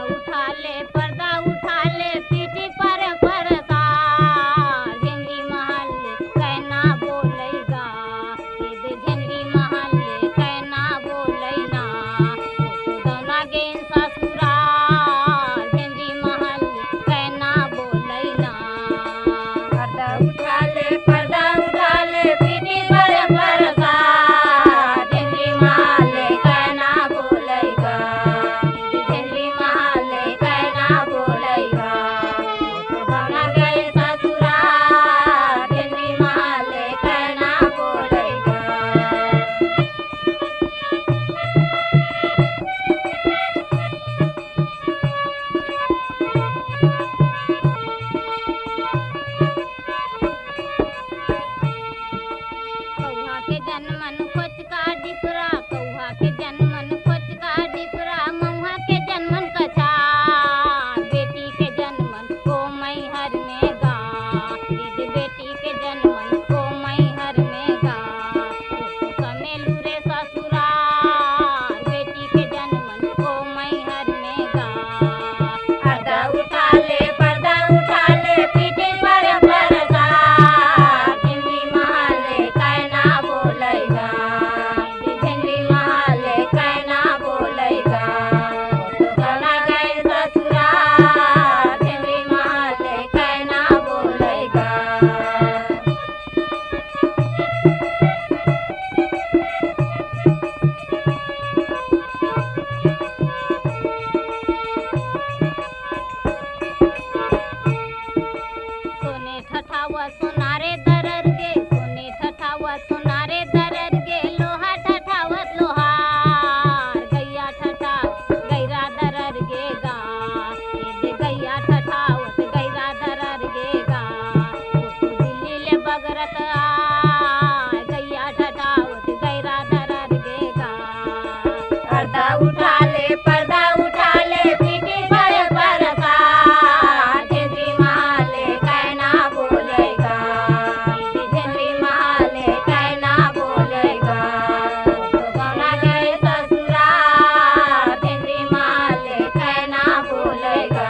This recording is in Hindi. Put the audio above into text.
पर्दा उठा ले पीठी पर परसा झिंगरी महल कहना बोलेगा ये झिंगरी महल कहना बोलेना दोना गेन ससुराल झिंगरी महल कहना बोलेना पर्दा उठा ले पीठी पर परसा झिंगरी महल कहना बोलेगा झिंगरी महल कहना बोलेगा दोना गेन ससुराल झिंगरी महल कहना बोलेगा कौहा के जनमन खोच का डिपरा कौहा के जनमन खोच का डिपरा मऊहा के जनमन कछा बेटी के जनमन को मैहर में गा दीदी बेटी के जनमन को मैहर में गा कमेलू रे ससुराल बेटी के जनमन को मैहर में गा पर्दा उठा ले पीठी पर परसा झिंगरी महल कहना बोलेगा झिंगरी महल कहना बोलेगा दोना गेन ससुराल झिंगरी महल कहना बोलेगा सोने ठठावा सोनारे दरर गे सोने ठठावा सोनारे दरर गे लोहा ठठावत लोहार गैया ठठाव गैरा दरर गे गा दे गैया ठठावत गैरा दरर गे गा दिल्ली ले बगरत आय गैया ठठावत गैरा दरर गे गा पर्दा उठा ले पीठी पर परसा झिंगरी महल कहना बोलेगा झिंगरी महल कहना बोलेगा दोना गेन ससुराल झिंगरी महल कहना बोलेगा